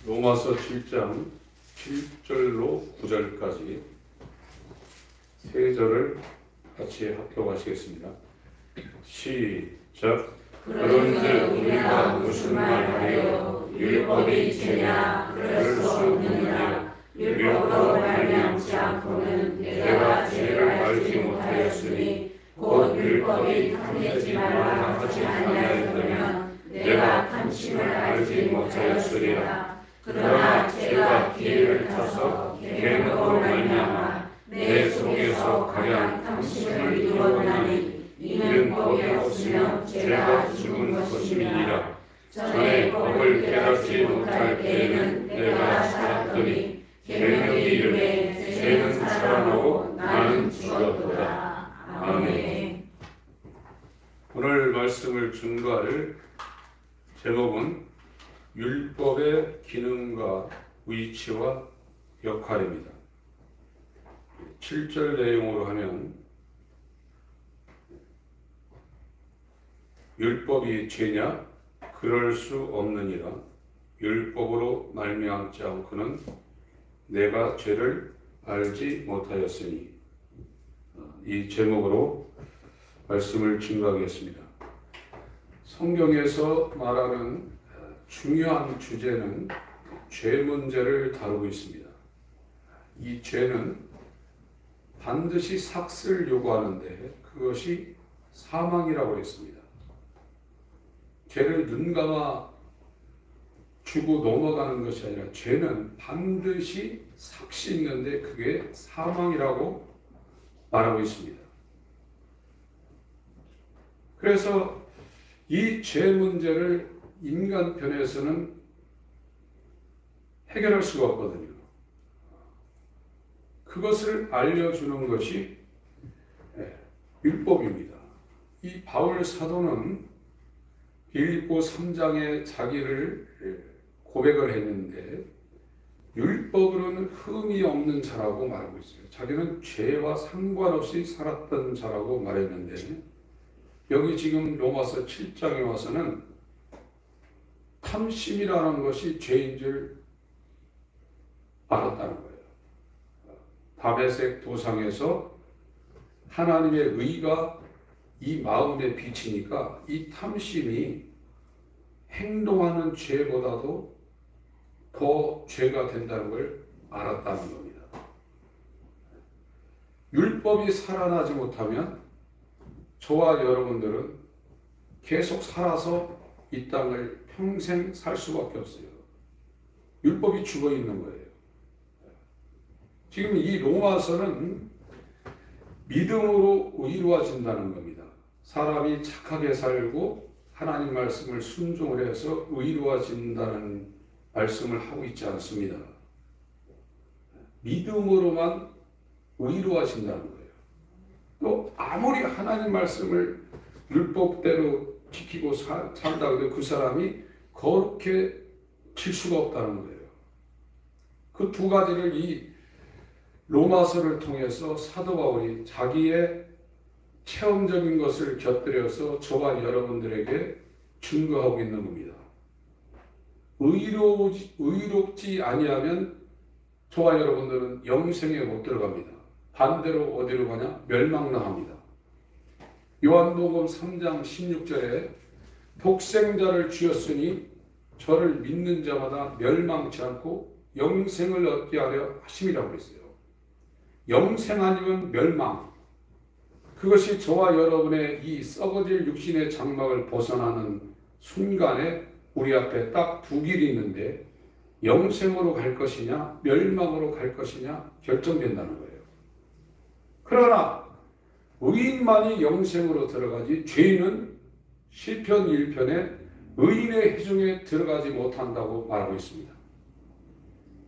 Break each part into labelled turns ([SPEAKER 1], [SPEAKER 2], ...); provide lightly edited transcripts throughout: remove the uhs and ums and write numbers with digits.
[SPEAKER 1] 로마서 7장 7절로 9절까지 세 절을 같이 합독하시겠습니다. 시작.
[SPEAKER 2] 그런즉 우리가 무슨 말하여 율법이 죄냐? 그럴 수 없느니라. 율법으로 말미암지 않고는 내가 죄를 알지 못하였으니 곧 율법이 탐내지 말라 하지 아니하였으면 내가 탐심을 알지 못하였으리라. 그러나 죄가 기회를 타서 계명으로 말미암아 내 속에서 가량 탐심을 이루었나니 이는 법이 없으면 죄가 죽은 것임이니라. 전에 법을 깨닫지 못할 때에는 내가 살았더니 계명이 이르매 죄는 살아나고 나는 죽었도다. 아멘.
[SPEAKER 1] 오늘 말씀을 준거할 제목은 율법의 기능과 위치와 역할입니다. 7절 내용으로 하면 율법이 죄냐? 그럴 수 없느니라. 율법으로 말미암지 않고는 내가 죄를 알지 못하였으니. 이 제목으로 말씀을 증거하겠습니다. 성경에서 말하는 중요한 주제는 죄 문제를 다루고 있습니다. 이 죄는 반드시 삭슬 요구하는데 그것이 사망이라고 했습니다. 죄를 눈 감아 주고 넘어가는 것이 아니라 죄는 반드시 삭시 있는데 그게 사망이라고 말하고 있습니다. 그래서 이 죄 문제를 인간 편에서는 해결할 수가 없거든요. 그것을 알려주는 것이 율법입니다. 이 바울 사도는 빌립보 3장에 자기를 고백을 했는데 율법으로는 흠이 없는 자라고 말하고 있어요. 자기는 죄와 상관없이 살았던 자라고 말했는데 여기 지금 로마서 7장에 와서는 탐심이라는 것이 죄인 줄 알았다는 거예요. 다베섹 도상에서 하나님의 의가 이 마음에 비치니까 이 탐심이 행동하는 죄보다도 더 죄가 된다는 걸 알았다는 겁니다. 율법이 살아나지 못하면 저와 여러분들은 계속 살아서 이 땅을 평생 살 수밖에 없어요. 율법이 죽어 있는 거예요. 지금 이 로마서는 믿음으로 의로워진다는 겁니다. 사람이 착하게 살고 하나님 말씀을 순종을 해서 의로워진다는 말씀을 하고 있지 않습니다. 믿음으로만 의로워진다는 거예요. 또 아무리 하나님 말씀을 율법대로 지키고 산다 해도 그 사람이 거룩해질 수가 없다는 거예요. 그 두 가지를 이 로마서를 통해서 사도 바울이 자기의 체험적인 것을 곁들여서 저와 여러분들에게 증거하고 있는 겁니다. 의롭지 아니하면 저와 여러분들은 영생에 못 들어갑니다. 반대로 어디로 가냐? 멸망당합니다. 요한복음 3장 16절에 독생자를 주었으니 저를 믿는 자마다 멸망치 않고 영생을 얻게 하려 하심이라고 했어요. 영생 아니면 멸망. 그것이 저와 여러분의 이 썩어질 육신의 장막을 벗어나는 순간에 우리 앞에 딱 두 길이 있는데 영생으로 갈 것이냐 멸망으로 갈 것이냐 결정된다는 거예요. 그러나 의인만이 영생으로 들어가지 죄인은 시편 1편에 의인의 회중에 들어가지 못한다고 말하고 있습니다.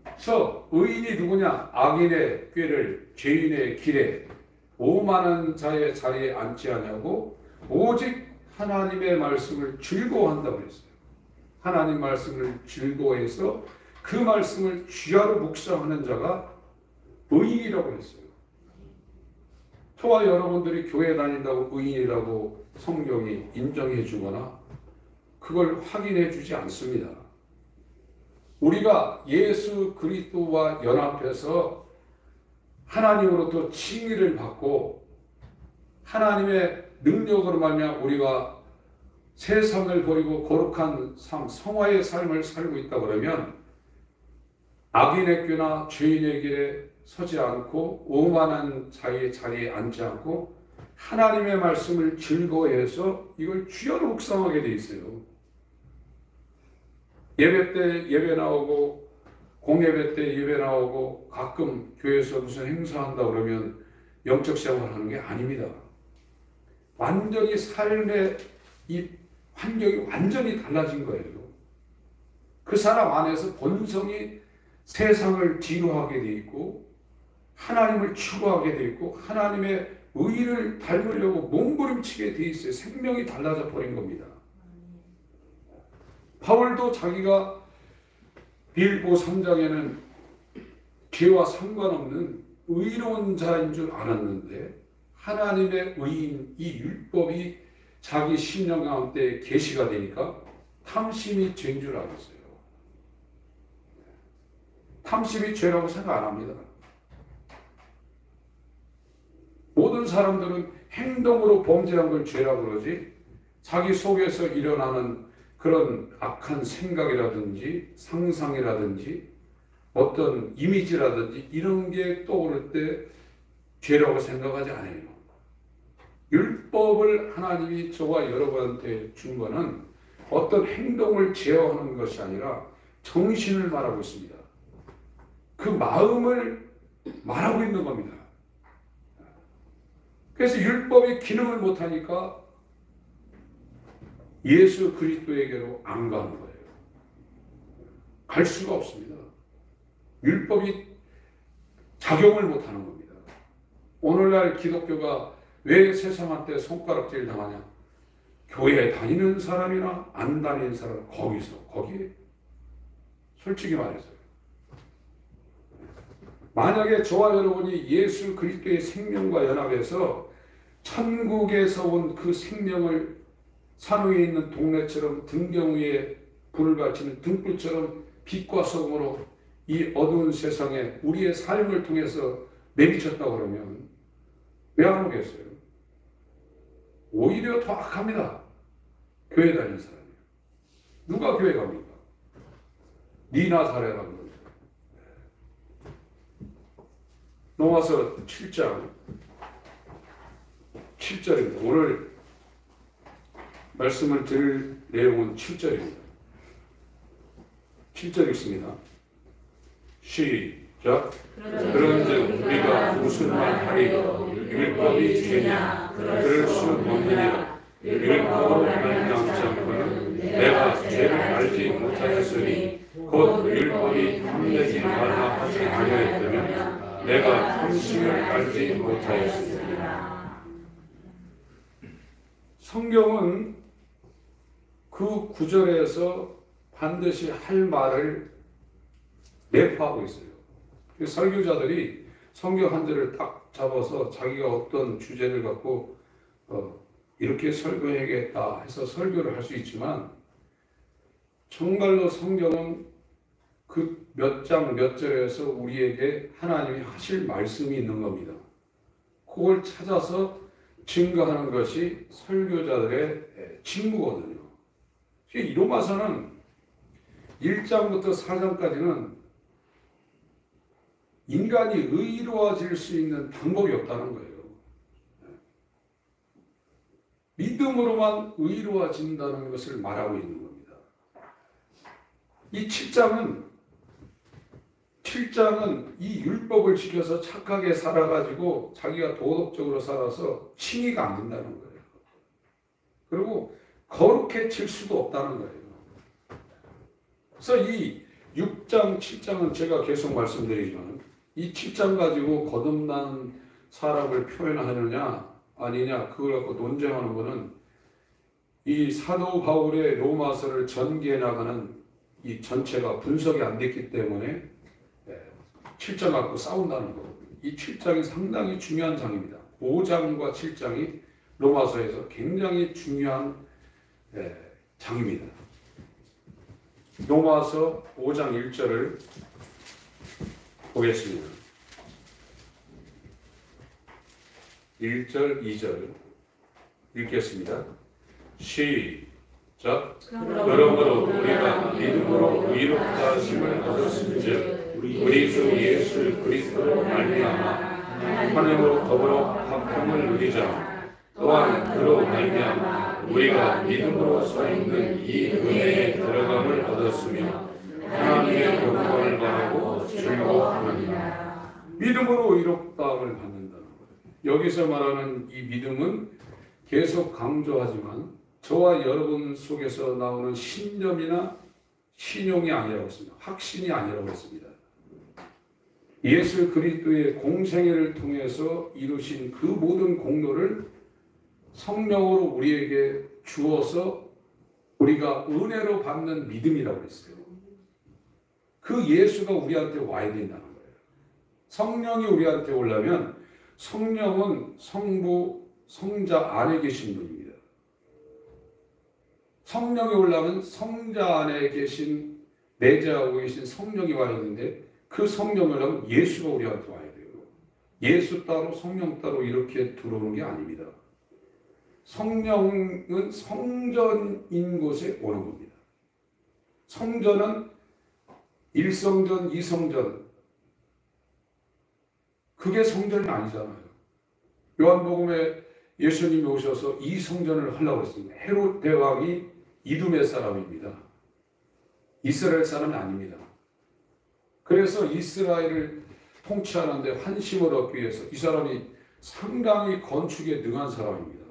[SPEAKER 1] 그래서 의인이 누구냐? 악인의 꾀를 죄인의 길에 오만한 자의 자리에 앉지 않냐고 오직 하나님의 말씀을 즐거워한다고 했어요. 하나님 말씀을 즐거워해서 그 말씀을 주야로 묵상하는 자가 의인이라고 했어요. 저와 여러분들이 교회 다닌다고 의인이라고 성경이 인정해 주거나 그걸 확인해 주지 않습니다. 우리가 예수 그리스도와 연합해서 하나님으로부터 칭의를 받고 하나님의 능력으로 말미암아 우리가 세상을 버리고 거룩한 삶, 성화의 삶을 살고 있다 그러면 악인의 꾀나 죄인의 길에 서지 않고 오만한 자의 자리에 앉지 않고 하나님의 말씀을 즐거워해서 이걸 주야로 묵상하게 돼 있어요. 예배 때 예배 나오고 공예배 때 예배 나오고 가끔 교회에서 무슨 행사한다 그러면 영적 생활하는 게 아닙니다. 완전히 삶의 이 환경이 완전히 달라진 거예요. 그 사람 안에서 본성이 세상을 뒤로하게 돼 있고 하나님을 추구하게 돼 있고 하나님의 의를 닮으려고 몸부림치게 돼 있어요. 생명이 달라져 버린 겁니다. 바울도 자기가 빌보 3장에는 죄와 상관없는 의로운 자인 줄 알았는데 하나님의 의인 이 율법이 자기 심령 가운데 계시가 되니까 탐심이 죄인 줄 알았어요. 탐심이 죄라고 생각 안 합니다. 모든 사람들은 행동으로 범죄한 걸 죄라고 그러지 자기 속에서 일어나는 그런 악한 생각이라든지 상상이라든지 어떤 이미지라든지 이런 게 떠오를 때 죄라고 생각하지 않아요. 율법을 하나님이 저와 여러분한테 준 것은 어떤 행동을 제어하는 것이 아니라 정신을 말하고 있습니다. 그 마음을 말하고 있는 겁니다. 그래서 율법이 기능을 못하니까 예수 그리스도에게로 안 가는 거예요. 갈 수가 없습니다. 율법이 작용을 못하는 겁니다. 오늘날 기독교가 왜 세상한테 손가락질 당하냐? 교회에 다니는 사람이나 안 다니는 사람 거기에 솔직히 말해서요. 만약에 저와 여러분이 예수 그리스도의 생명과 연합해서 천국에서 온 그 생명을 산 위에 있는 동네처럼 등경 위에 불을 밝히는 등불처럼 빛과 소금으로 이 어두운 세상에 우리의 삶을 통해서 내비쳤다고 그러면 왜 안 오겠어요? 오히려 더 악합니다. 교회 다니는 사람이. 누가 교회 갑니까? 니나 잘해라 그러죠. 로마서 7장 7절입니다. 오늘 말씀을 드릴 내용은 7절입니다. 7절 읽습니다. 시작. 그런즉 우리가 무슨 말 하리요? 율법이 죄냐? 그럴 수 없느니라. 율법으로 말미암지 않고는 내가 죄를 알지 못하였으니 곧 율법이 탐내지 말라 하지 아니하였다면 내가 탐심을 알지 못하였습니다. 성경은 그 구절에서 반드시 할 말을 내포하고 있어요. 설교자들이 성경 한 절을 딱 잡아서 자기가 어떤 주제를 갖고 이렇게 설교해야겠다 해서 설교를 할 수 있지만 정말로 성경은 그 몇 장 몇 절에서 우리에게 하나님이 하실 말씀이 있는 겁니다. 그걸 찾아서 증거하는 것이 설교자들의 직무거든요. 로마서는 1장부터 4장까지는 인간이 의로워질 수 있는 방법이 없다는 거예요. 믿음으로만 의로워진다는 것을 말하고 있는 겁니다. 이 7장은 이 율법을 지켜서 착하게 살아가지고 자기가 도덕적으로 살아서 칭의가 안 된다는 거예요. 그리고 거룩해질 수도 없다는 거예요. 그래서 이 6장, 7장은 제가 계속 말씀드리지만 이 7장 가지고 거듭난 사람을 표현하느냐 아니냐 그걸 갖고 논쟁하는 것은 이 사도 바울의 로마서를 전개해 나가는 이 전체가 분석이 안 됐기 때문에 7장 갖고 싸운다는 거거든요. 이 7장이 상당히 중요한 장입니다. 5장과 7장이 로마서에서 굉장히 중요한 장입니다. 로마서 5장 1절을 보겠습니다. 1절, 2절 읽겠습니다. 시작. 그러므로 우리가 믿음으로 의롭다 하심을 얻었은즉 우리 주 예수 그리스도로 말미암아 하나님으로 더불어 합함을 누리자. 또한 그로 말미암아 우리가 믿음으로 서 있는 이 은혜에 들어감을 얻었으며 하나님의 영광을 바라고 즐거워하느니라. 믿음으로 의롭다함을 받는다는 거예요. 여기서 말하는 이 믿음은 계속 강조하지만 저와 여러분 속에서 나오는 신념이나 신용이 아니라고 했습니다. 확신이 아니라고 했습니다. 예수 그리스도의 공생애를 통해서 이루신 그 모든 공로를 성령으로 우리에게 주어서 우리가 은혜로 받는 믿음이라고 했어요. 그 예수가 우리한테 와야 된다는 거예요. 성령이 우리한테 오려면 성령은 성부, 성자 안에 계신 분입니다. 성령이 오려면 성자 안에 계신 내재하고 계신 성령이 와야 되는데 그 성령이 오려면 예수가 우리한테 와야 돼요. 예수 따로 성령 따로 이렇게 들어오는 게 아닙니다. 성령은 성전인 곳에 오는 겁니다. 성전은 1성전, 2성전 그게 성전이 아니잖아요. 요한복음에 예수님이 오셔서 2성전을 하려고 했습니다. 헤롯 대왕이 이두메 사람입니다. 이스라엘 사람이 아닙니다. 그래서 이스라엘을 통치하는데 환심을 얻기 위해서 이 사람이 상당히 건축에 능한 사람입니다.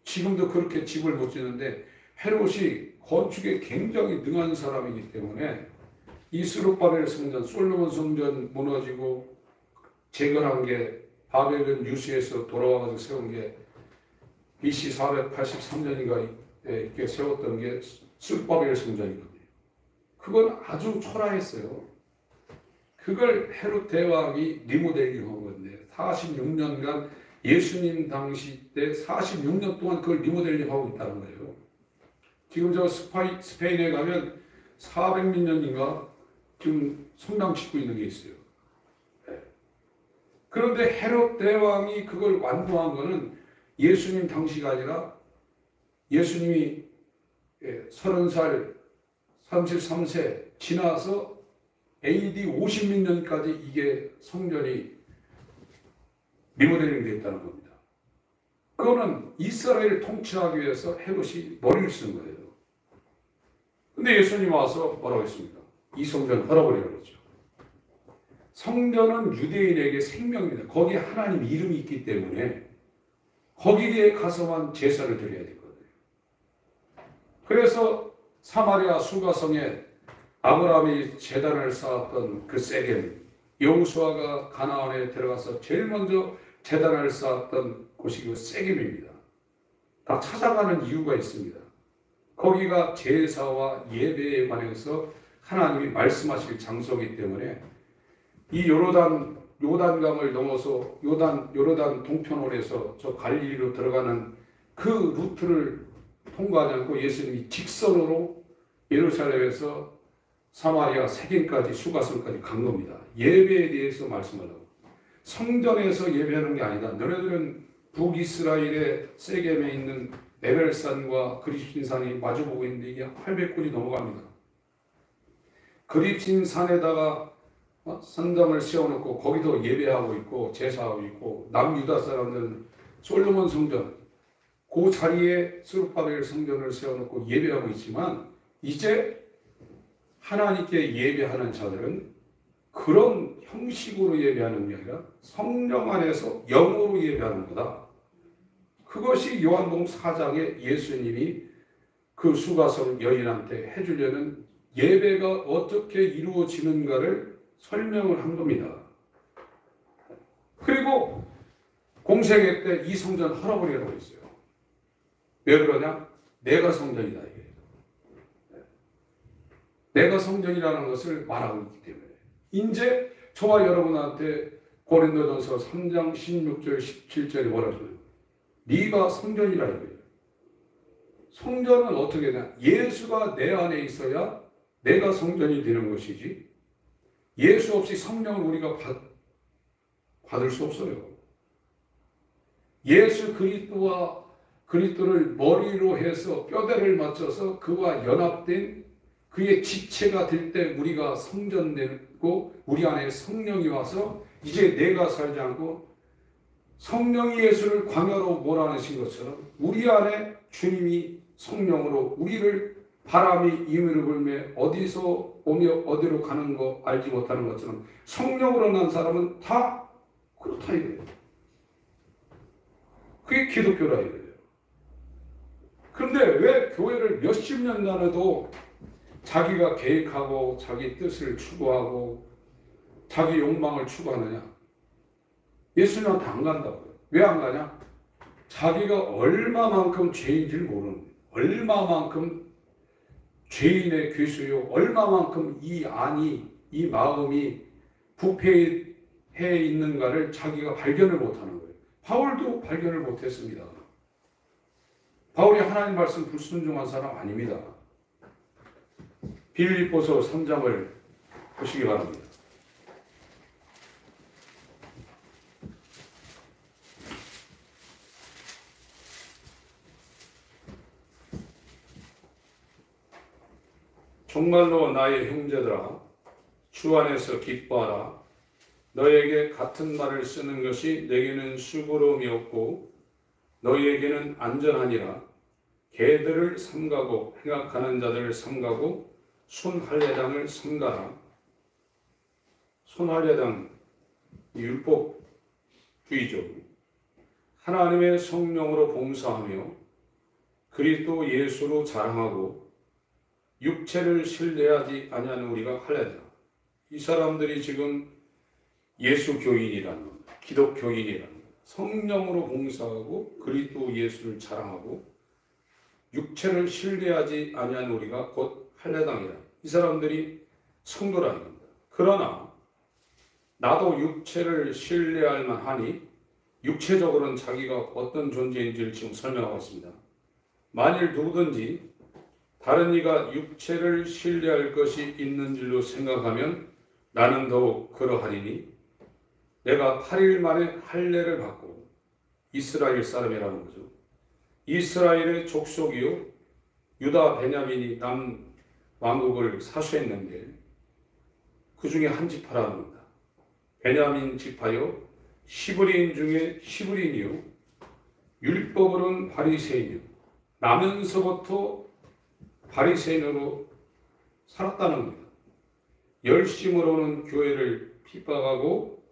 [SPEAKER 1] 지금도 그렇게 집을 못 짓는데 헤롯이 건축에 굉장히 능한 사람이기 때문에 이 스룹바벨 성전, 솔로몬 성전 무너지고 재건한 게 바벨론 유수에서 돌아와서 세운 게 BC 483년인가 이렇게 세웠던 게 스룹바벨 성전이거든요. 그건 아주 초라했어요. 그걸 헤롯 대왕이 리모델링한 건데 46년간 예수님 당시 때 46년 동안 그걸 리모델링하고 있다는 거예요. 지금 저 스페인에 가면 400몇 년인가 지금 성당 짓고 있는 게 있어요. 네. 그런데 헤롯 대왕이 그걸 완공한 거는 예수님 당시가 아니라 예수님이 30살, 33세 지나서 AD 50몇 년까지 이게 성전이 리모델링 됐다는 겁니다. 그거는 이스라엘을 통치하기 위해서 헤롯이 머리를 쓴 거예요. 근데 예수님 와서 뭐라고 했습니까? 이 성전 헐어버리라고 그러죠. 성전은 유대인에게 생명입니다. 거기에 하나님 이름이 있기 때문에 거기에 가서만 제사를 드려야 되거든요. 그래서 사마리아 수가성에 아브라함이 제단을 쌓았던 그 세겜, 여호수아가 가나안에 들어가서 제일 먼저 제단을 쌓았던 곳이 그 세겜입니다. 다 찾아가는 이유가 있습니다. 거기가 제사와 예배에 관해서 하나님이 말씀하실 장소이기 때문에 이 요단강을 넘어서 요르단 동편원에서 저 갈릴리로 들어가는 그 루트를 통과하지 않고 예수님이 직선으로 예루살렘에서 사마리아 세겜까지 수가성까지 간 겁니다. 예배에 대해서 말씀하려고. 성전에서 예배하는 게 아니다. 너네들은 북이스라엘의 세겜에 있는 에벨산과 그립신산이 마주보고 있는데 이게 800군이 넘어갑니다. 그립신산에다가 성당을 세워놓고 거기서 예배하고 있고 제사하고 있고 남유다 사람들은 솔로몬 성전 그 자리에 스룹바벨 성전을 세워놓고 예배하고 있지만 이제 하나님께 예배하는 자들은 그런 형식으로 예배하는 게 아니라 성령 안에서 영으로 예배하는 거다. 그것이 요한복음 4장에 예수님이 그 수가성 여인한테 해주려는 예배가 어떻게 이루어지는가를 설명을 한 겁니다. 그리고 공생애 때 이 성전 헐어버리라고 했어요. 왜 그러냐? 내가 성전이다 이게. 내가 성전이라는 것을 말하고 있기 때문에 이제 저와 여러분한테 고린도전서 3장 16절 17절에 뭐라 그래요? 네가 성전이라 이거예요. 성전은 어떻게 되냐? 예수가 내 안에 있어야 내가 성전이 되는 것이지 예수 없이 성령을 우리가 받을 수 없어요. 예수 그리스도를 머리로 해서 뼈대를 맞춰서 그와 연합된 그의 지체가 될 때 우리가 성전되고 우리 안에 성령이 와서 이제 내가 살지 않고 성령이 예수를 광야로 몰아내신 것처럼 우리 안에 주님이 성령으로 우리를 바람이 임의로 불며 어디서 오며 어디로 가는 거 알지 못하는 것처럼 성령으로 난 사람은 다 그렇다 이거예요. 그게 기독교라 이거예요. 그런데 왜 교회를 몇십 년 다녀도 자기가 계획하고 자기 뜻을 추구하고 자기 욕망을 추구하느냐? 예수님한테 안 간다고요. 왜 안 가냐? 자기가 얼마만큼 죄인지를 모르는 거예요. 얼마만큼 죄인의 괴수요, 얼마만큼 이 안이, 이 마음이 부패해 있는가를 자기가 발견을 못하는 거예요. 바울도 발견을 못했습니다. 바울이 하나님 말씀 불순종한 사람 아닙니다. 빌립보서 3장을 보시기 바랍니다. 정말로 나의 형제들아 주 안에서 기뻐하라. 너에게 같은 말을 쓰는 것이 내게는 수고로움이 없고 너희에게는 안전하니라. 개들을 삼가고 행악하는 자들을 삼가고 손할례당을 삼가라. 손할례당 율법주의죠. 하나님의 성령으로 봉사하며 그리스도 예수로 자랑하고 육체를 신뢰하지 아니하는 우리가 할례다. 이 사람들이 지금 예수 교인이라는 겁니다. 기독교인이라는 겁니다. 성령으로 봉사하고 그리스도 예수를 자랑하고 육체를 신뢰하지 아니하는 우리가 곧 할례당이다. 이 사람들이 성도라는 겁니다. 그러나 나도 육체를 신뢰할 만하니 육체적으로는 자기가 어떤 존재인지를 지금 설명하고 있습니다. 만일 누구든지 다른 이가 육체를 신뢰할 것이 있는 줄로 생각하면 나는 더욱 그러하리니 내가 8일 만에 할례를 받고 이스라엘 사람이라는 거죠. 이스라엘의 족속이요 유다 베냐민이 남왕국을 사수했는데 그 중에 한 지파라는 겁니다. 베냐민 지파요 시브리인 중에 시브리인이요 율법으로는 바리새인이요 나면서부터 바리새인으로 살았다는 겁니다. 열심으로는 교회를 핍박하고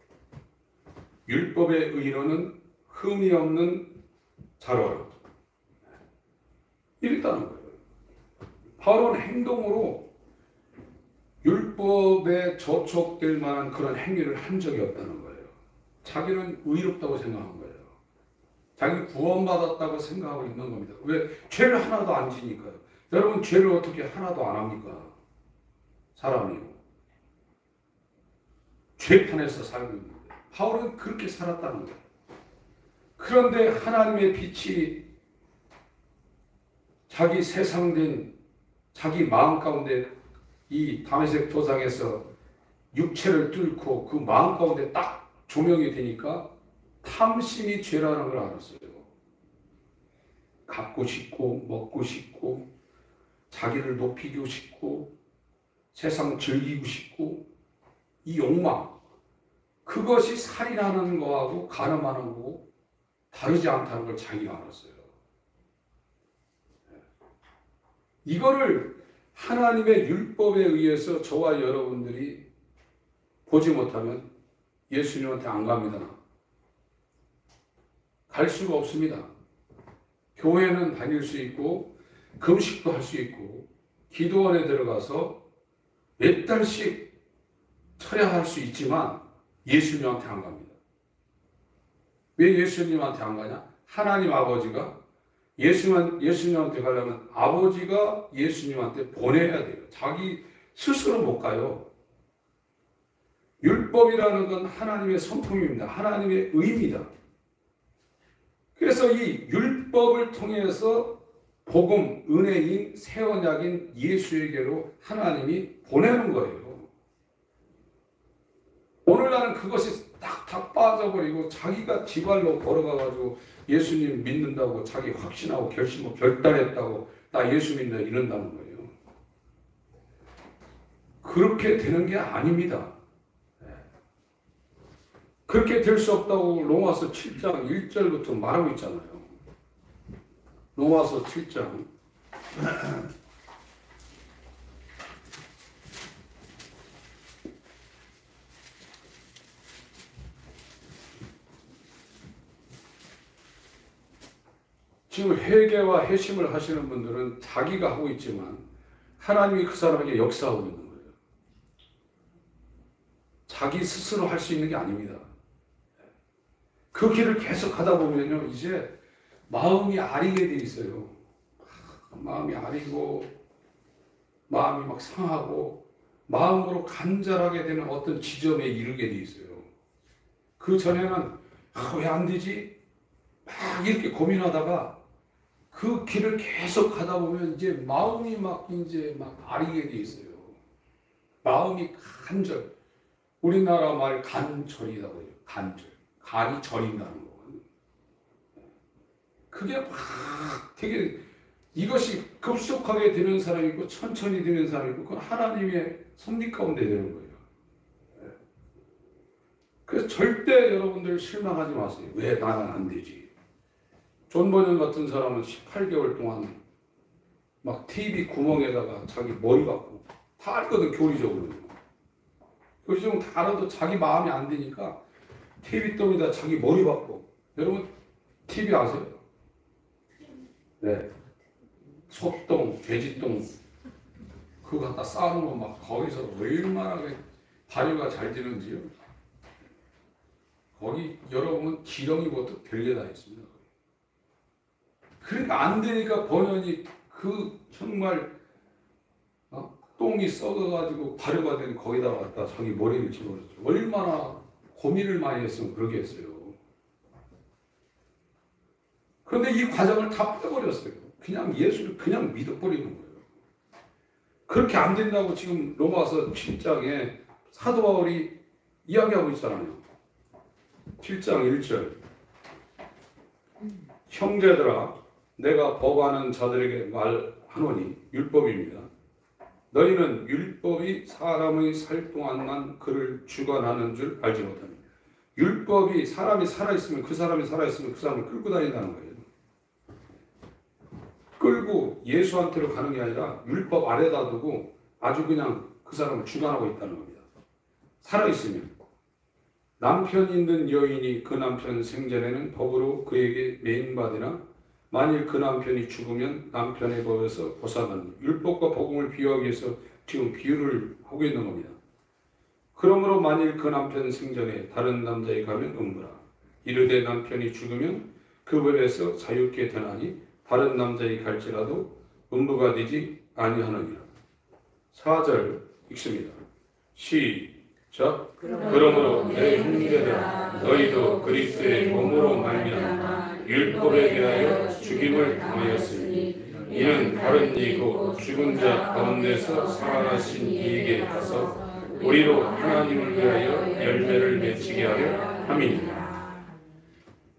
[SPEAKER 1] 율법의 의로는 흠이 없는 자로라. 이랬다는 거예요. 바울은 행동으로 율법에 저촉될 만한 그런 행위를 한 적이 없다는 거예요. 자기는 의롭다고 생각한 거예요. 자기 구원받았다고 생각하고 있는 겁니다. 왜? 죄를 하나도 안 지니까요. 여러분 죄를 어떻게 하나도 안 합니까? 사람이요. 죄판에서 살고 있는 거예요. 바울은 그렇게 살았다는 거예요. 그런데 하나님의 빛이 자기 세상된 자기 마음 가운데 이 다메섹 도상에서 육체를 뚫고 그 마음 가운데 딱 조명이 되니까 탐심이 죄라는 걸 알았어요. 갖고 싶고 먹고 싶고 자기를 높이고 싶고 세상 즐기고 싶고 이 욕망 그것이 살인하는 거하고 간음하는 거고 다르지 않다는 걸 자기가 알았어요. 이거를 하나님의 율법에 의해서 저와 여러분들이 보지 못하면 예수님한테 안 갑니다. 갈 수가 없습니다. 교회는 다닐 수 있고 금식도 할 수 있고 기도원에 들어가서 몇 달씩 철야할 수 있지만 예수님한테 안 갑니다. 왜 예수님한테 안 가냐? 하나님 아버지가 예수님한테 가려면 아버지가 예수님한테 보내야 돼요. 자기 스스로 못 가요. 율법이라는 건 하나님의 성품입니다. 하나님의 의입니다. 그래서 이 율법을 통해서 복음, 은혜인 새 언약인 예수에게로 하나님이 보내는 거예요. 오늘날은 그것이 딱 빠져버리고 자기가 지발로 걸어가가지고 예수님 믿는다고 자기 확신하고 결심하고 결단했다고 나 예수 믿는다 이런다는 거예요. 그렇게 되는 게 아닙니다. 그렇게 될 수 없다고 로마서 7장 1절부터 말하고 있잖아요. 로마서 7장 지금 회개와 회심을 하시는 분들은 자기가 하고 있지만 하나님이 그 사람에게 역사하고 있는 거예요. 자기 스스로 할 수 있는 게 아닙니다. 그 길을 계속 가다 보면요, 이제 마음이 아리게 돼 있어요. 마음이 아리고 마음이 막 상하고 마음으로 간절하게 되는 어떤 지점에 이르게 돼 있어요. 그 전에는 왜 안 되지? 막 이렇게 고민하다가 그 길을 계속 가다 보면 이제 마음이 막 아리게 돼 있어요. 마음이 간절. 우리나라 말 간절이라고 해요. 간절. 간이 절인다는 거거든요. 그게 막 되게 이것이 급속하게 되는 사람이 있고 천천히 되는 사람이 있고 그건 하나님의 섭리 가운데 되는 거예요. 그래서 절대 여러분들 실망하지 마세요. 왜 나는 안 되지? 존 버년 같은 사람은 18개월 동안 막 TV 구멍에다가 자기 머리 박고 다 알거든, 교리적으로. 교리적으로 다 알아도 자기 마음이 안 되니까 TV 똥에다 자기 머리 박고. 여러분 TV 아세요? 네. 소똥, 돼지똥 그거 갖다 쌓아놓으면 막 거기서 얼마나 발효가 잘 되는지요. 거기 여러분 기렁이 것도 별게 다 있습니다. 그러니까 안 되니까 번연이 그 정말 똥이 썩어가지고 발효가 된 거기다 갖다 자기 머리를 집어넣었죠. 얼마나 고민을 많이 했으면 그러게 했어요. 그런데 이 과정을 다 빼버렸어요. 그냥 예수를 그냥 믿어버리는 거예요. 그렇게 안 된다고 지금 로마서 7장에 사도 바울이 이야기하고 있잖아요. 7장 1절 형제들아 내가 법하는 자들에게 말하노니 율법입니다. 너희는 율법이 사람의 살 동안만 그를 주관하는 줄 알지 못합니다. 율법이 사람이 살아있으면 그 사람이 살아있으면 그 사람을 끌고 다닌다는 거예요. 끌고 예수한테로 가는 게 아니라 율법 아래다 두고 아주 그냥 그 사람을 주관하고 있다는 겁니다. 살아있으면 남편 있는 여인이 그 남편 생전에는 법으로 그에게 매인받으나 만일 그 남편이 죽으면 남편의 법에서 벗어나는 율법과 복음을 비유하기 위해서 지금 비유를 하고 있는 겁니다. 그러므로 만일 그 남편 생전에 다른 남자에 가면 음부라. 이르되 남편이 죽으면 그 법에서 자유케 되나니 다른 남자에 갈지라도 음부가 되지 아니하느니라. 4절 읽습니다. 시작. 그러므로 내 형제들아 너희도 그리스도의 몸으로 말미암아 율법에 대하여 죽임을 당하였으니 이는 다른 이고 죽은 자 가운데서 살아나신 이에게 가서 우리로 하나님을 위하여 열매를 맺히게 하려 함이니라.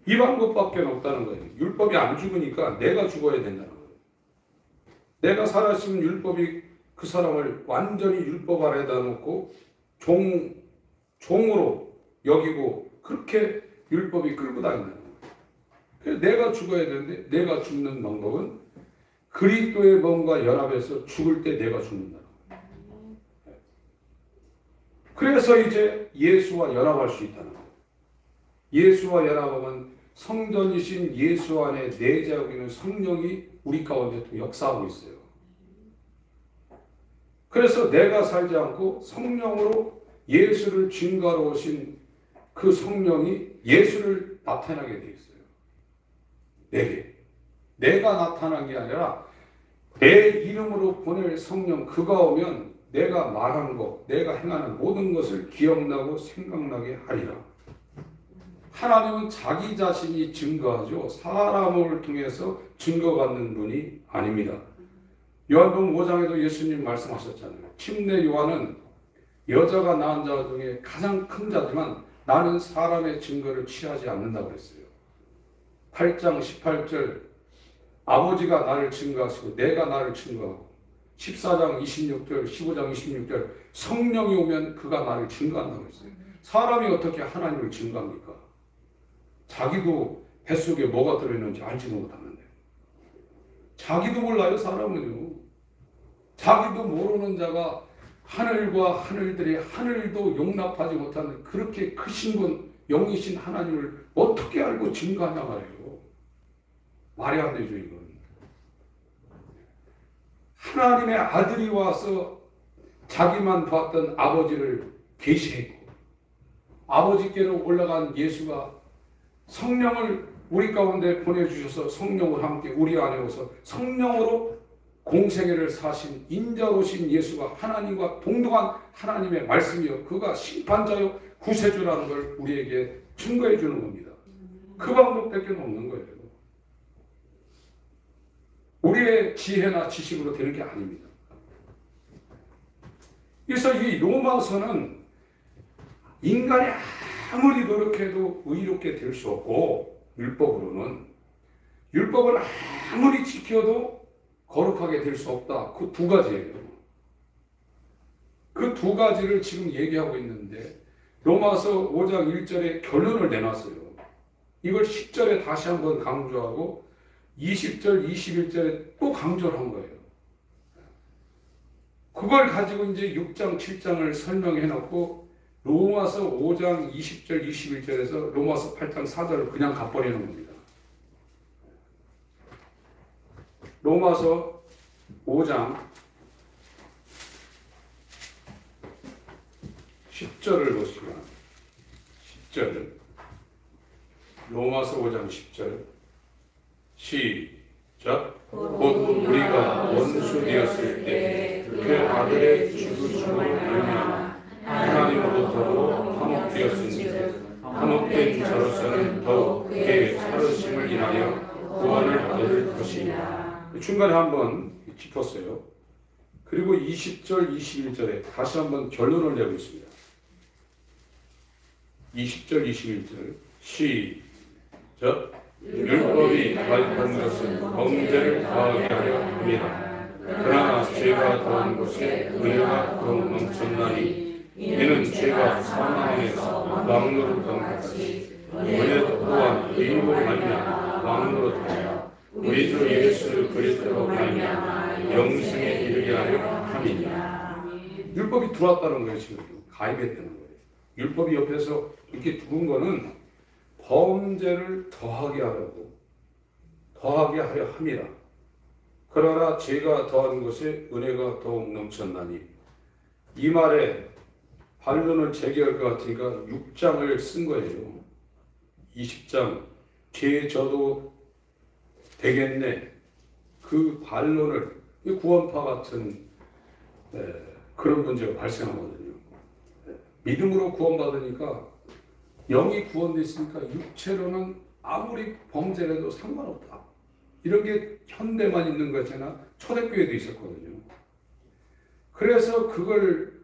[SPEAKER 1] 이 방법밖에 없다는 거예요. 율법이 안 죽으니까 내가 죽어야 된다는 거예요. 내가 살아있으면 율법이 그 사람을 완전히 율법 아래다 놓고 종으로 여기고 그렇게 율법이 끌고 다닌다는 거예요. 그래서 내가 죽어야 되는데 내가 죽는 방법은 그리스도의 몸과 연합해서 죽을 때 내가 죽는다는 거예요. 그래서 이제 예수와 연합할 수 있다는 거예요. 예수와 연합하면 성전이신 예수 안에 내재하고 있는 성령이 우리 가운데 또 역사하고 있어요. 그래서 내가 살지 않고 성령으로 예수를 증거하러 오신 그 성령이 예수를 나타나게 돼 있어요. 내가 나타난 게 아니라 내 이름으로 보낼 성령 그가 오면 내가 말한 것, 내가 행하는 모든 것을 기억나고 생각나게 하리라. 하나님은 자기 자신이 증거하죠. 사람을 통해서 증거받는 분이 아닙니다. 요한복음 5장에도 예수님 말씀하셨잖아요. 침례 요한은 여자가 낳은 자 중에 가장 큰 자지만 나는 사람의 증거를 취하지 않는다고 그랬어요. 8장 18절 아버지가 나를 증거하시고 내가 나를 증거하고 14장 26절 15장 26절 성령이 오면 그가 나를 증거한다고 했어요. 사람이 어떻게 하나님을 증거합니까? 자기도 뱃속에 뭐가 들어있는지 알지도 못하는데 자기도 몰라요. 사람은요. 자기도 모르는 자가 하늘과 하늘들이 하늘도 용납하지 못하는 그렇게 크신 분 영이신 하나님을 어떻게 알고 증거하냐 말이에요. 말이 안 되죠. 이건 하나님의 아들이 와서 자기만 봤던 아버지를 계시했고 아버지께로 올라간 예수가 성령을 우리 가운데 보내주셔서 성령을 함께 우리 안에 오서 성령으로 공생애를 사신 인자로신 예수가 하나님과 동등한 하나님의 말씀이요 그가 심판자요 구세주라는 걸 우리에게 증거해 주는 겁니다. 그 방법밖에 없는 거예요. 우리의 지혜나 지식으로 되는 게 아닙니다. 그래서 이 로마서는 인간이 아무리 노력해도 의롭게 될 수 없고 율법으로는 율법을 아무리 지켜도 거룩하게 될 수 없다. 그 두 가지예요. 그 두 가지를 지금 얘기하고 있는데 로마서 5장 1절에 결론을 내놨어요. 이걸 10절에 다시 한번 강조하고 20절, 21절에 또 강조를 한 거예요. 그걸 가지고 이제 6장, 7장을 설명해 놓고 로마서 5장 20절, 21절에서 로마서 8장 4절을 그냥 가버리는 겁니다. 로마서 5장 10절을 보시면 10절 로마서 5장 10절 시작 곧 우리가 원수 되었을 때 그 아들의 죽으심으로 말미암아 하나님으로부터 화목되었은즉 화목된 자로서는 더욱 그의 살으심을 인하여 구원을 얻을 것이니라. 중간에 한번 짚었어요. 그리고 20절 21절에 다시 한번 결론을 내고 있습니다. 20절 21절 시작 율법이 가입한 것은 범죄를 더하게 하려 합니다. 그러나 죄가 더한 곳에 은혜가 더욱 넘쳤나니 이는 죄가 사망 안에서 왕노릇한 같이 은혜 또한 의로 말미암아 왕노릇하여 우리 주 예수 그리스도로 말미암아 영생에 이르게 하려 함이니라. 율법이 들어왔다는 거예요. 지금 가입했다는 거예요. 율법이 옆에서 이렇게 두은 거는 범죄를 더하게 하려 함이라. 그러나 죄가 더한 것에 은혜가 더욱 넘쳤나니 이 말에 반론을 제기할 것 같으니까 6장을 쓴 거예요. 20장 죄 져도 되겠네. 그 반론을 구원파 같은 그런 문제가 발생하거든요. 믿음으로 구원받으니까 영이 구원됐으니까 육체로는 아무리 범죄를 해도 상관없다. 이런 게 현대만 있는 거잖아. 초대교회도 있었거든요. 그래서 그걸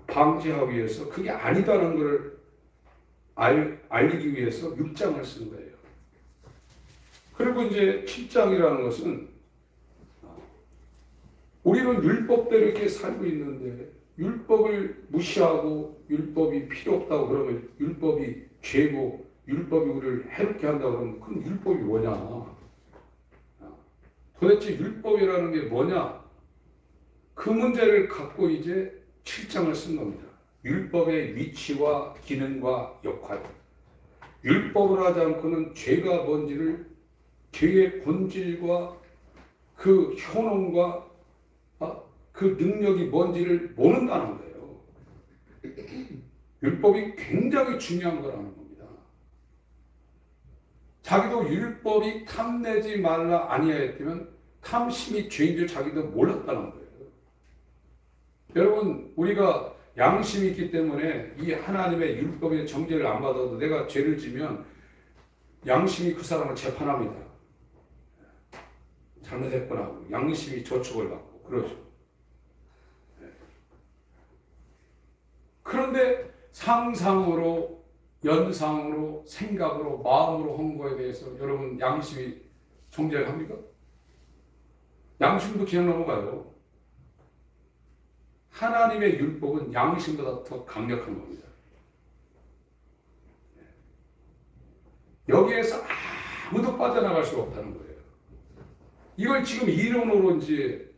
[SPEAKER 1] 방지하기 위해서 그게 아니다는 걸 알리기 위해서 6장을 쓴 거예요. 그리고 이제 7장이라는 것은 우리는 율법대로 이렇게 살고 있는데 율법을 무시하고 율법이 필요 없다고 그러면 율법이 죄고 율법이 우리를 해롭게 한다고 그러면 그럼 율법이 뭐냐? 도대체 율법이라는 게 뭐냐? 그 문제를 갖고 이제 7장을 쓴 겁니다. 율법의 위치와 기능과 역할. 율법을 하지 않고는 죄가 뭔지를 죄의 본질과 그 효능과 그 능력이 뭔지를 모른다는 거예요. 율법이 굉장히 중요한 거라는 겁니다. 자기도 율법이 탐내지 말라 아니하였다면 탐심이 죄인 줄 자기도 몰랐다는 거예요. 여러분 우리가 양심이 있기 때문에 이 하나님의 율법의 정죄를 안 받아도 내가 죄를 지면 양심이 그 사람을 재판합니다. 잘못했구나 하고 양심이 저촉을 받고 그러죠. 그런데 상상으로, 연상으로, 생각으로, 마음으로 한 거에 대해서 여러분 양심이 정죄를 합니까? 양심도 그냥 넘어가요. 하나님의 율법은 양심보다 더 강력한 겁니다. 여기에서 아무도 빠져나갈 수가 없다는 거예요. 이걸 지금 이론으로 이제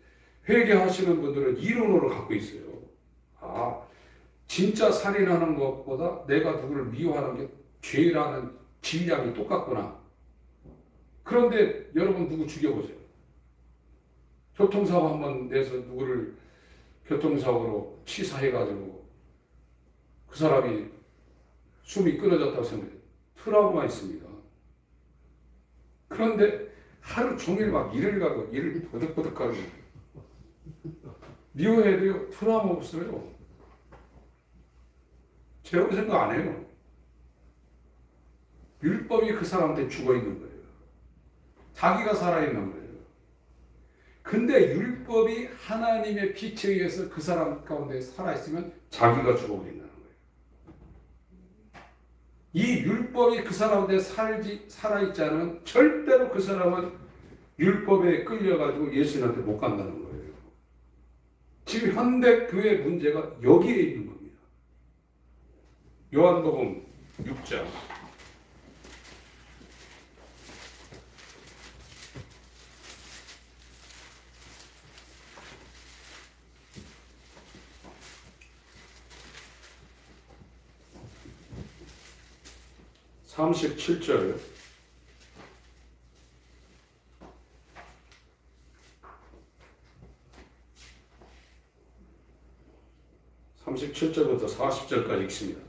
[SPEAKER 1] 회개하시는 분들은 이론으로 갖고 있어요. 아, 진짜 살인하는 것보다 내가 누구를 미워하는 게 죄라는 질량이 똑같구나. 그런데 여러분 누구 죽여보세요. 교통사고 한번 내서 누구를 교통사고로 치사해가지고 그 사람이 숨이 끊어졌다고 생각해요. 트라우마 있습니다. 그런데 하루 종일 막 일을 가고 일을 버득버득하고 미워해도요 트라우마 없어요. 죄라고 생각 안 해요. 율법이 그 사람한테 죽어있는 거예요. 자기가 살아있는 거예요. 근데 율법이 하나님의 빛에 의해서 그 사람 가운데 살아있으면 자기가 죽어버린다는 거예요. 이 율법이 그 사람 가운데 살아있지 않으면 절대로 그 사람은 율법에 끌려가지고 예수님한테 못 간다는 거예요. 지금 현대 교회 문제가 여기에 있는 겁니다. 요한복음 6장 37절 37절부터 40절까지 읽습니다.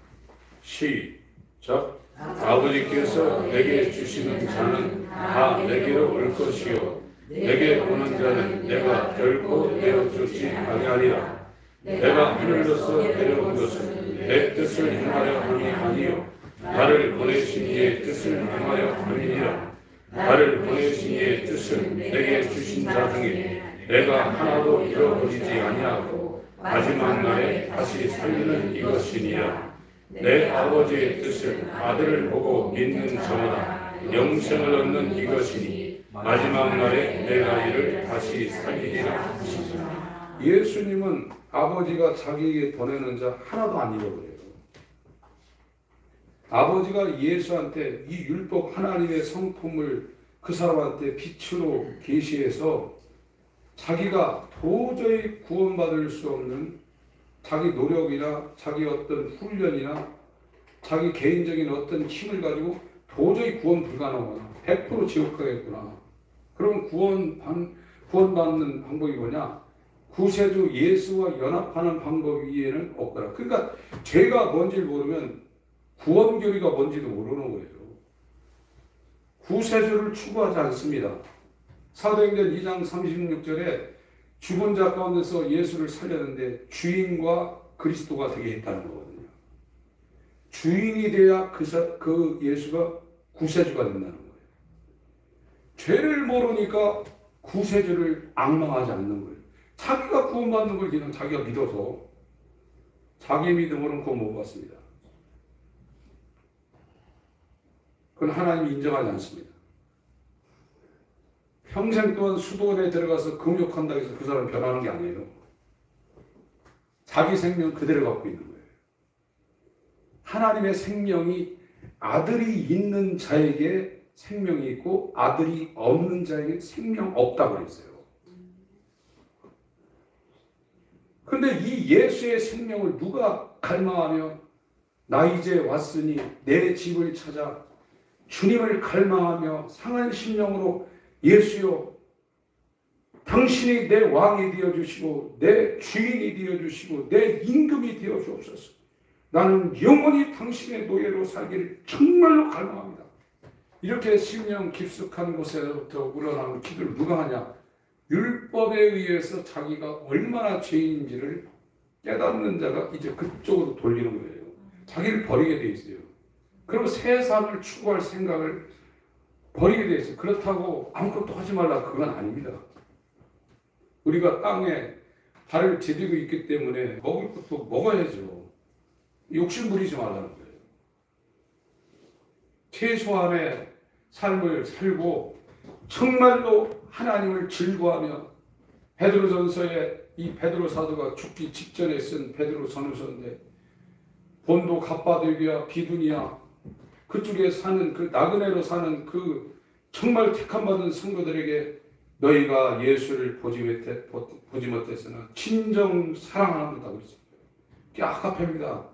[SPEAKER 1] 시작. 아버지께서 내게 주시는 자는 다 내게로 올 것이요 내게 오는 자는 내가 결코 내어주지 아니하리라. 내가 하늘로서 내려온 것은 내 뜻을 행하려 함이 아니요 나를 보내신 이의 뜻을 행하려 함이니라. 나를 보내신 이의 뜻은 내게 주신 자 중에 내가 하나도 잃어버리지 아니하고 마지막 날에 다시 살리는 이것이니라. 내 아버지의 뜻은 아들을 보고 믿는 자마다 영생을 얻는 이것이니 마지막 날에 내가 이를 다시 살리리라. 예수님은 아버지가 자기에게 보내는 자 하나도 안 잃어버려요. 아버지가 예수한테 이 율법 하나님의 성품을 그 사람한테 빛으로 계시해서 자기가 도저히 구원받을 수 없는 자기 노력이나 자기 어떤 훈련이나 자기 개인적인 어떤 힘을 가지고 도저히 구원 불가능하구나. 100% 지옥 가겠구나. 그럼 구원받는 방법이 뭐냐? 구세주 예수와 연합하는 방법 위에는 없더라. 그러니까 죄가 뭔지를 모르면 구원교리가 뭔지도 모르는 거예요. 구세주를 추구하지 않습니다. 사도행전 2장 36절에 죽은 자 가운데서 예수를 살렸는데 주인과 그리스도가 되게 했다는 거거든요. 주인이 돼야 그 예수가 구세주가 된다는 거예요. 죄를 모르니까 구세주를 앙망하지 않는 거예요. 자기가 구원받는 걸 그냥 자기가 믿어서 자기 믿음으로는 구원 못 받습니다. 그건 하나님이 인정하지 않습니다. 평생 동안 수도원에 들어가서 금욕한다고 해서 그 사람 변하는 게 아니에요. 자기 생명 그대로 갖고 있는 거예요. 하나님의 생명이 아들이 있는 자에게 생명이 있고 아들이 없는 자에게 생명 없다고 그랬어요. 그런데 이 예수의 생명을 누가 갈망하며 나 이제 왔으니 내 집을 찾아 주님을 갈망하며 상한 심령으로 예수여 당신이 내 왕이 되어주시고 내 주인이 되어주시고 내 임금이 되어주옵소서. 나는 영원히 당신의 노예로 살기를 정말로 갈망합니다. 이렇게 심령 깊숙한 곳에서부터 우러나는 기도를 누가 하냐? 율법에 의해서 자기가 얼마나 죄인인지를 깨닫는 자가 이제 그쪽으로 돌리는 거예요. 자기를 버리게 돼 있어요. 그리고 세상을 추구할 생각을 버리게 돼 있어요. 그렇다고 아무것도 하지 말라 그건 아닙니다. 우리가 땅에 발을 디디고 있기 때문에 먹을 것도 먹어야죠. 욕심 부리지 말라는 거예요. 최소한의 삶을 살고 정말로 하나님을 즐거워하며 베드로전서에 이 베드로 사도가 죽기 직전에 쓴 베드로 전후서인데 본도 갑바도기아 비두니아 그쪽에 사는 그 나그네로 사는 그 정말 택함받은 성도들에게 너희가 예수를 보지 못했으나 진정 사랑합니다 그랬습니다. 그게 아가페입니다.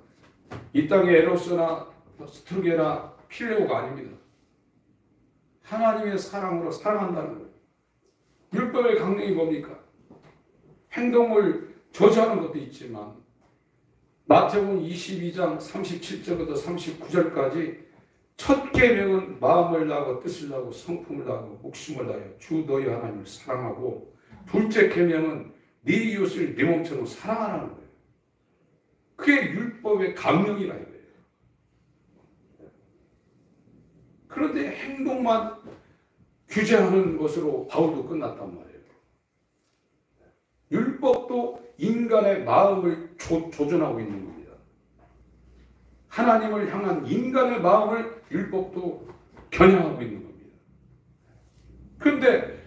[SPEAKER 1] 이 땅의 에로스나 스트루게나 필레오가 아닙니다. 하나님의 사랑으로 사랑한다는 거예요. 율법의 강령이 뭡니까? 행동을 저지하는 것도 있지만 마태복음 22장 37절부터 39절까지 첫 계명은 마음을 다하고 뜻을 다하고 성품을 다하고 목숨을 다하여 주 너희 하나님을 사랑하고 둘째 계명은 네 이웃을 네 몸처럼 사랑하라는 거예요. 그게 율법의 강령이라 이거예요. 그런데 행동만 규제하는 것으로 바울도 끝났단 말이에요. 율법도 인간의 마음을 조준하고 있는 겁니다. 하나님을 향한 인간의 마음을 율법도 겨냥하고 있는 겁니다. 그런데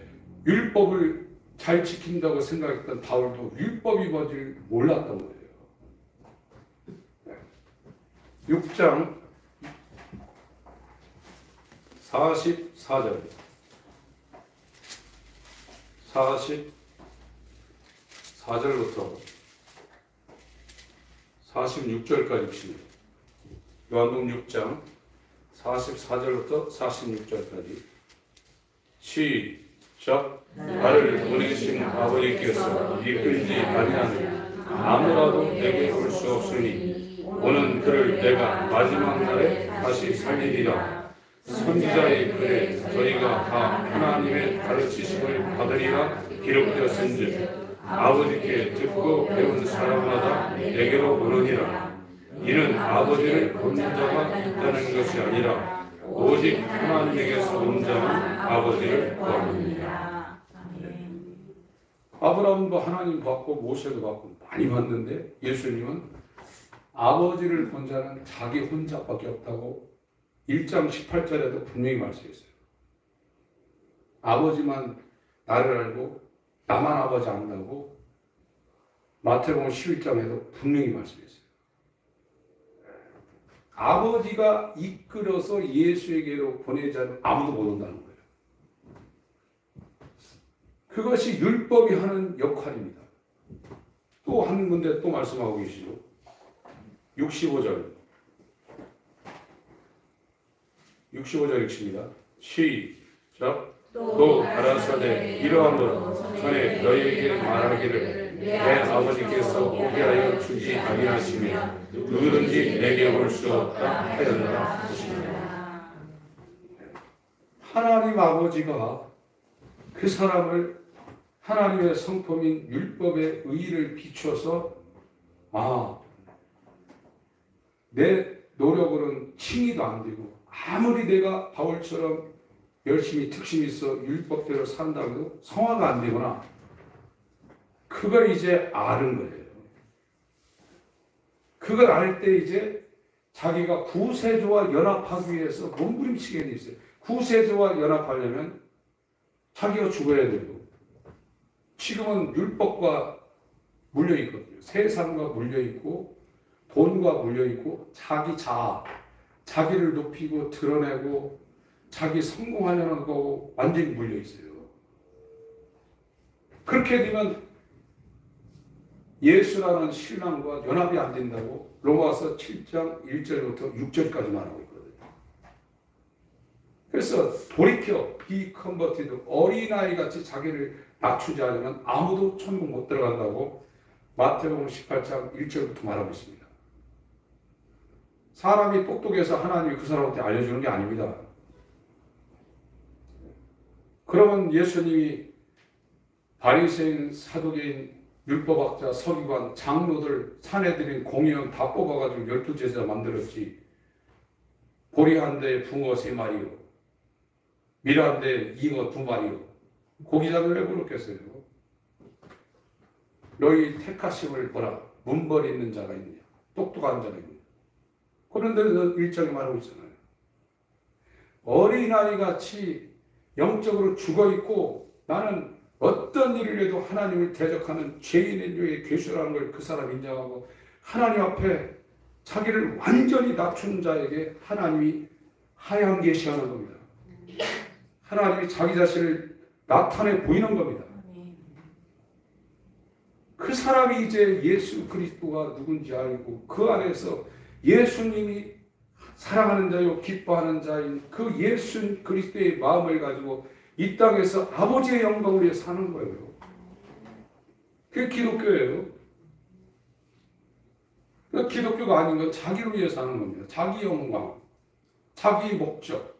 [SPEAKER 1] 율법을 잘 지킨다고 생각했던 바울도 율법이 뭔지를 몰랐던 거예요. 6장 44절 44절부터 46절까지 보시면 요한복음 6장 44절부터 46절까지 시작. 나를 보내신 아버지께서 이끌지 아니하면 아무라도 내게 올 수 없으니 오는 그를 내가 마지막 날에 다시 살리리라. 선지자의 글에 저희가 다 하나님의 가르치심을 받으리라 기록되었은즉 아버지께 듣고 배운 사람마다 내게로 오느니라. 이는 아버지를 본 자가 있다는 것이 아니라 오직 하나님에게서 온 자는 아버지를 보느니라. 아브라함도 하나님 봤고 모세도 봤고 많이 봤는데 예수님은 아버지를 본 자는 자기 혼자밖에 없다고 1장 18절에도 분명히 말씀했어요. 아버지만 나를 알고 나만 아버지 안다고 마태복음 11장에도 분명히 말씀했어요. 아버지가 이끌어서 예수에게로 보내자는 아무도 못 온다는 거예요. 그것이 율법이 하는 역할입니다. 또 한 군데 또 말씀하고 계시죠. 65절 읽습니다. 시작. 또 가라사대 이러함으로 전에 너희에게 말하기를 내 아버지께서 오게 하여 주지 아니하시며 누구든지 내게 올 수 없다 하였노라. 하나님 아버지가 그 사람을 하나님의 성품인 율법의 의의를 비춰서 내 노력으로는 칭의도 안 되고 아무리 내가 바울처럼 열심히 특심이 있어 율법대로 산다고 해도 성화가 안 되구나. 그걸 이제 아는 거예요. 그걸 알 때 이제 자기가 구세주와 연합하기 위해서 몸부림치게 돼 있어요. 구세주와 연합하려면 자기가 죽어야 돼요. 지금은 율법과 물려있거든요. 세상과 물려있고 돈과 물려있고 자기 자아, 자기를 높이고 드러내고 자기 성공하려는 거고 완전히 물려있어요. 그렇게 되면 예수라는 신랑과 연합이 안 된다고 로마서 7장 1절부터 6절까지 말하고 있거든요. 그래서 돌이켜 비컨버티드 어린아이같이 자기를 낮추지 않으면 아무도 천국 못 들어간다고 마태복음 18장 1절부터 말하고 있습니다. 사람이 똑똑해서 하나님이 그 사람한테 알려주는 게 아닙니다. 그러면 예수님이 바리새인, 사두개인, 율법학자, 서기관, 장로들, 사내들인 공의원 다 뽑아가지고 12제자 만들었지. 보리 한 대에 붕어 3마리요. 밀 한 대에 잉어 2마리요. 고기장을 왜 그렇겠어요? 너희 택하심을 보라. 문벌 있는 자가 있느냐. 똑똑한 자가 있느냐. 그런 데서 일정이 말하고 있잖아요. 어린아이 같이 영적으로 죽어있고 나는 어떤 일을 해도 하나님을 대적하는 죄인의 뇌의 괴수라는 걸 그 사람 인정하고 하나님 앞에 자기를 완전히 낮춘 자에게 하나님이 하향 계시하는 겁니다. 하나님이 자기 자신을 나타내 보이는 겁니다. 그 사람이 이제 예수 그리스도가 누군지 알고 그 안에서 예수님이 사랑하는 자요 기뻐하는 자인 그 예수 그리스도의 마음을 가지고 이 땅에서 아버지의 영광을 위해 사는 거예요. 그게 기독교예요. 기독교가 아닌 건 자기를 위해 사는 겁니다. 자기 영광, 자기 목적,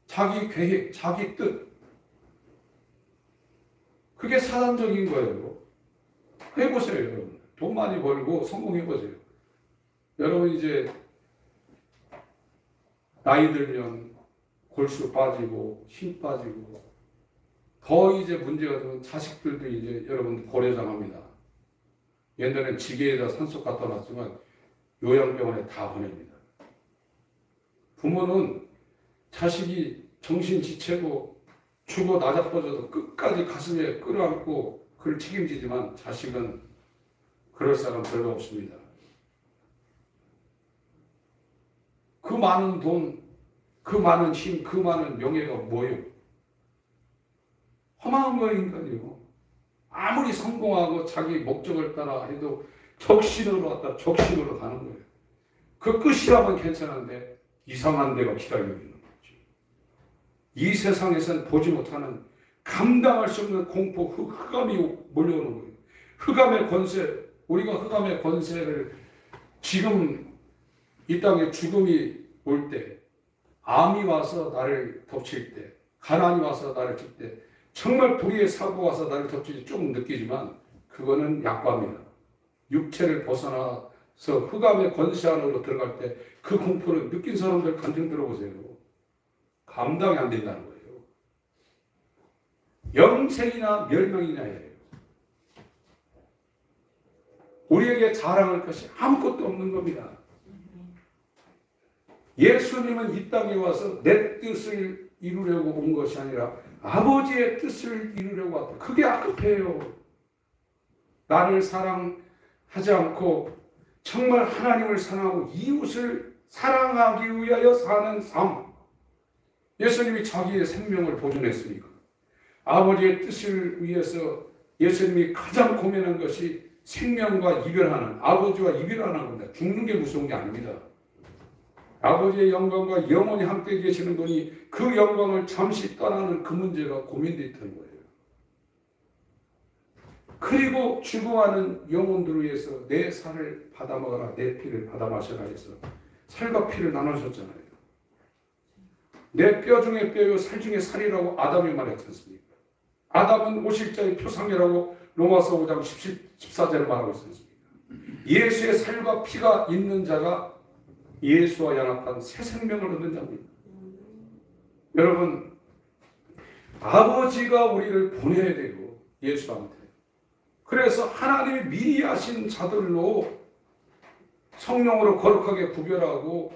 [SPEAKER 1] 자기 계획, 자기 뜻. 그게 사단적인 거예요. 해보세요, 여러분. 돈 많이 벌고 성공해보세요. 여러분 이제 나이 들면 골수 빠지고 힘 빠지고 더 이제 문제가 되면 자식들도 이제 여러분 고려장합니다. 옛날엔 지게에다 산소 갖다 놨지만 요양병원에 다 보냅니다. 부모는 자식이 정신 지체고 죽어 나자빠져도 끝까지 가슴에 끌어안고 그를 책임지지만 자식은 그럴 사람 별로 없습니다. 그 많은 돈, 그 많은 힘, 그 많은 명예가 뭐예요? 허망한 거예요, 인간이요. 아무리 성공하고 자기 목적을 따라 해도 적신으로 왔다 적신으로 가는 거예요. 그 끝이라면 괜찮은데 이상한 데가 기다리고 있는 거죠. 이 세상에선 보지 못하는 감당할 수 없는 공포, 흑암이 몰려오는 거예요. 흑암의 권세, 우리가 흑암의 권세를 지금 이 땅에 죽음이 올 때, 암이 와서 나를 덮칠 때, 가난이 와서 나를 칠 때, 정말 불의의 사고가 와서 나를 덮칠지 조금 느끼지만 그거는 약과입니다. 육체를 벗어나서 흑암의 권세 안으로 들어갈 때 그 공포를 느낀 사람들 간증 들어보세요. 감당이 안 된다는 거예요. 영생이나 멸망이냐예요. 우리에게 자랑할 것이 아무것도 없는 겁니다. 예수님은 이 땅에 와서 내 뜻을 이루려고 온 것이 아니라 아버지의 뜻을 이루려고 왔다. 그게 악급해요. 나를 사랑하지 않고 정말 하나님을 사랑하고 이웃을 사랑하기 위하여 사는 삶. 예수님이 자기의 생명을 보존했으니까. 아버지의 뜻을 위해서 예수님이 가장 고민한 것이 생명과 이별하는, 아버지와 이별하는 겁니다. 죽는 게 무서운 게 아닙니다. 아버지의 영광과 영원히 함께 계시는 분이 그 영광을 잠시 떠나는 그 문제가 고민되어 있다는 거예요. 그리고 죽어가는 영혼들을 위해서 내 살을 받아 먹어라, 내 피를 받아 마셔라 해서 살과 피를 나누셨잖아요. 내 뼈 중에 뼈요 살 중에 살이라고 아담이 말했지 않습니까? 아담은 오실자의 표상이라고 로마서 5장 14절에 말하고 있지 않습니까? 예수의 살과 피가 있는 자가 예수와 연합한 새 생명을 얻는 자입니다. 여러분, 아버지가 우리를 보내야 돼요. 예수한테. 그래서 하나님이 미리 하신 자들로 성령으로 거룩하게 구별하고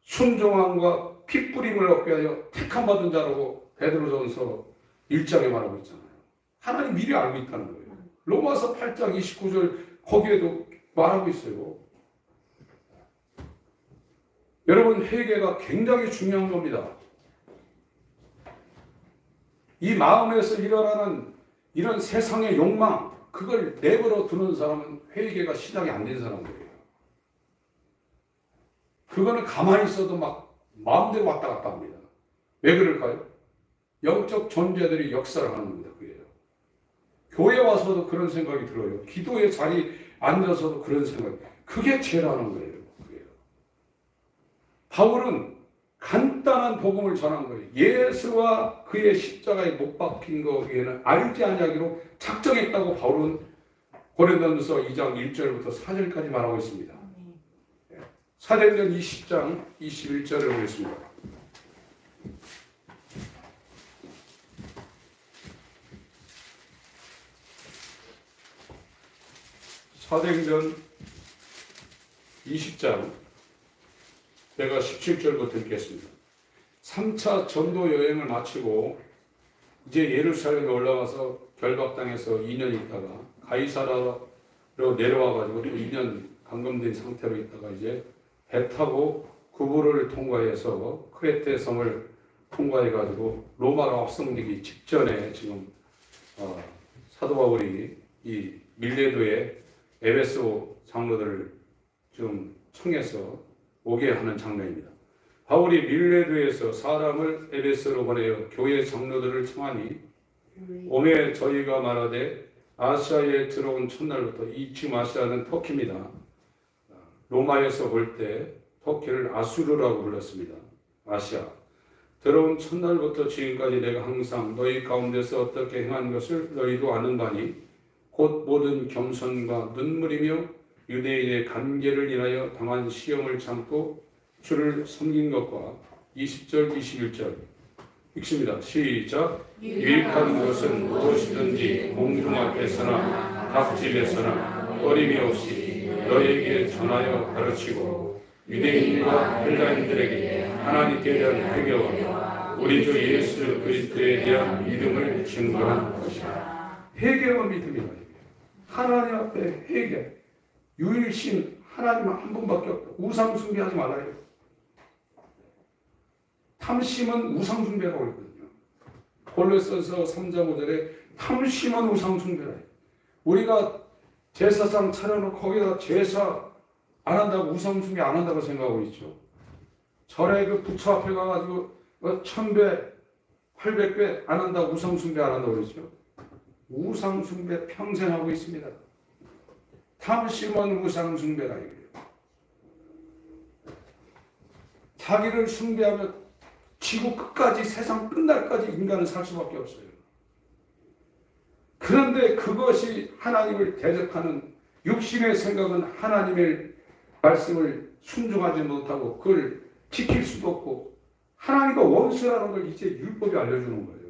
[SPEAKER 1] 순종함과 핏부림을 얻게 하여 택함 받은 자라고 베드로전서 1장에 말하고 있잖아요. 하나님 미리 알고 있다는 거예요. 로마서 8장 29절 거기에도 말하고 있어요. 여러분, 회개가 굉장히 중요한 겁니다. 이 마음에서 일어나는 이런 세상의 욕망, 그걸 내버려 두는 사람은 회개가 시작이 안 된 사람들이에요. 그거는 가만히 있어도 막 마음대로 왔다 갔다 합니다. 왜 그럴까요? 영적 존재들이 역사를 하는 겁니다. 그게요. 교회 와서도 그런 생각이 들어요. 기도의 자리에 앉아서도 그런 생각이. 그게 죄라는 거예요. 그게요. 바울은 간단한 복음을 전한 거예요. 예수와 그의 십자가에 못 박힌 거 외에는 알지 아니하기로 작정했다고 바울은 고린도전서 2장 1절부터 4절까지 말하고 있습니다. 사도행전 20장 21절을 보겠습니다. 사도행전 20장 내가 17절부터 읽겠습니다. 3차 전도 여행을 마치고 이제 예루살렘에 올라가서 결박당해서 2년 있다가 가이사라로 내려와가지고 또 2년 감금된 상태로 있다가 이제 배 타고 구부를 통과해서 크레테 섬을 통과해가지고 로마로 합성되기 직전에 지금 사도 바울이 이 밀레도의 에베소 장로들을 지금 청해서 오게 하는 장면입니다. 바울이 밀레도에서 사람을 에베소로 보내어 교회 장로들을 청하니 오매 저희가 말하되 아시아에 들어온 첫날부터 이 지금 아시아는 터키입니다. 로마에서 볼 때 터키를 아수르라고 불렀습니다. 아시아. 들어온 첫날부터 지금까지 내가 항상 너희 가운데서 어떻게 행한 것을 너희도 아는 바니 곧 모든 겸손과 눈물이며 유대인의 관계를 인하여 당한 시험을 참고 주를 섬긴 것과 20절 21절 읽습니다. 시작. 유익한 것은 무엇이든지 공중 앞에서나 닭집에서나 꺼림이 없이 너희에게 전하여 가르치고 유대인과 헬라인들에게 하나님께 대한 회개와 우리 주 예수 그리스도에 대한 믿음을 증거한 것이다. 회개와 믿음이다. 하나님 앞에 회개. 유일신 하나님 한 분밖에 없다. 우상 숭배하지 말아요. 탐심은 우상 숭배라고 했거든요. 골로새서 3장 5절에 탐심은 우상 숭배라. 우리가 제사상 차려놓고 거기다 제사 안 한다고 우상 숭배 안 한다고 생각하고 있죠. 절에 그 부처 앞에 가가지고 1000배, 800배 안 한다고 우상 숭배 안 한다고 그러죠. 우상 숭배 평생 하고 있습니다. 탐심은 우상 숭배라 이거예요. 자기를 숭배하면 지구 끝까지 세상 끝날까지 인간은 살 수밖에 없어요. 그런데 그것이 하나님을 대적하는 육신의 생각은 하나님의 말씀을 순종하지 못하고 그걸 지킬 수도 없고 하나님과 원수라는 걸 이제 율법이 알려주는 거예요.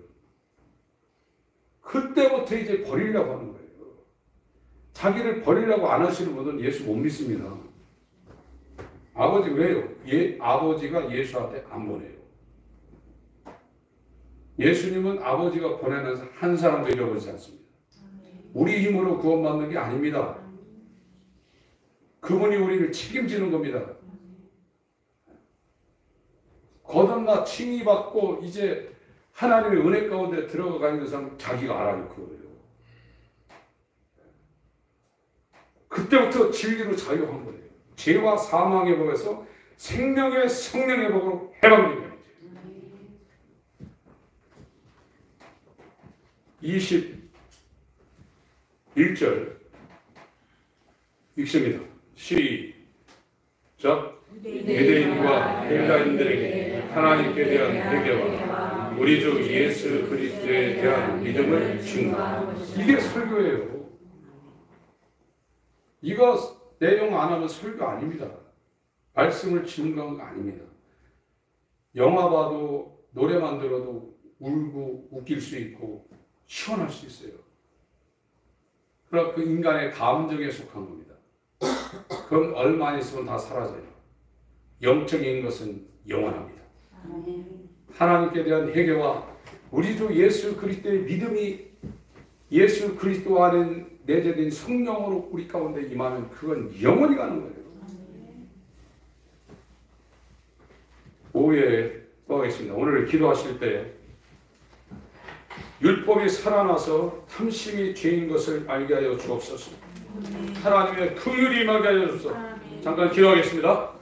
[SPEAKER 1] 그때부터 이제 버리려고 하는 거예요. 자기를 버리려고 안 하시는 분은 예수 못 믿습니다. 아버지 왜요? 아버지가 예수한테 안 보내요. 예수님은 아버지가 보내면서 한 사람도 잃어버리지 않습니다. 우리 힘으로 구원받는 게 아닙니다. 그분이 우리를 책임지는 겁니다. 거듭나 칭의받고 이제 하나님의 은혜 가운데 들어가 있는 사람 자기가 알아요. 그거예요. 그때부터 진리로 자유한 거예요. 죄와 사망의 법에서 생명의 성령의 법으로 해방된 거예요. 21절 읽습니다. 시작. 유대인과 헬라인들에게 하나님께 대한 회개와 우리 주 예수 그리스도에 대한 믿음을 증거하는 것이다. 이게 설교예요. 이거 내용 안 하면 설교 아닙니다. 말씀을 증거한 거 아닙니다. 영화 봐도 노래만 들어도 울고 웃길 수 있고 시원할 수 있어요. 그러나 그 인간의 감정에 속한 겁니다. 그건 얼마 있으면 다 사라져요. 영적인 것은 영원합니다. 하나님께 대한 회개와 우리 주 예수 그리스도의 믿음이 예수 그리스도 안에 내재된 성령으로 우리 가운데 임하면 그건 영원히 가는 거예요. 5회에 또 하겠습니다. 오늘 기도하실 때 율법이 살아나서 탐심이 죄인 것을 알게 하여 주옵소서. 하나님의 긍휼이 임하게 하여 주옵소서. 잠깐 기도하겠습니다.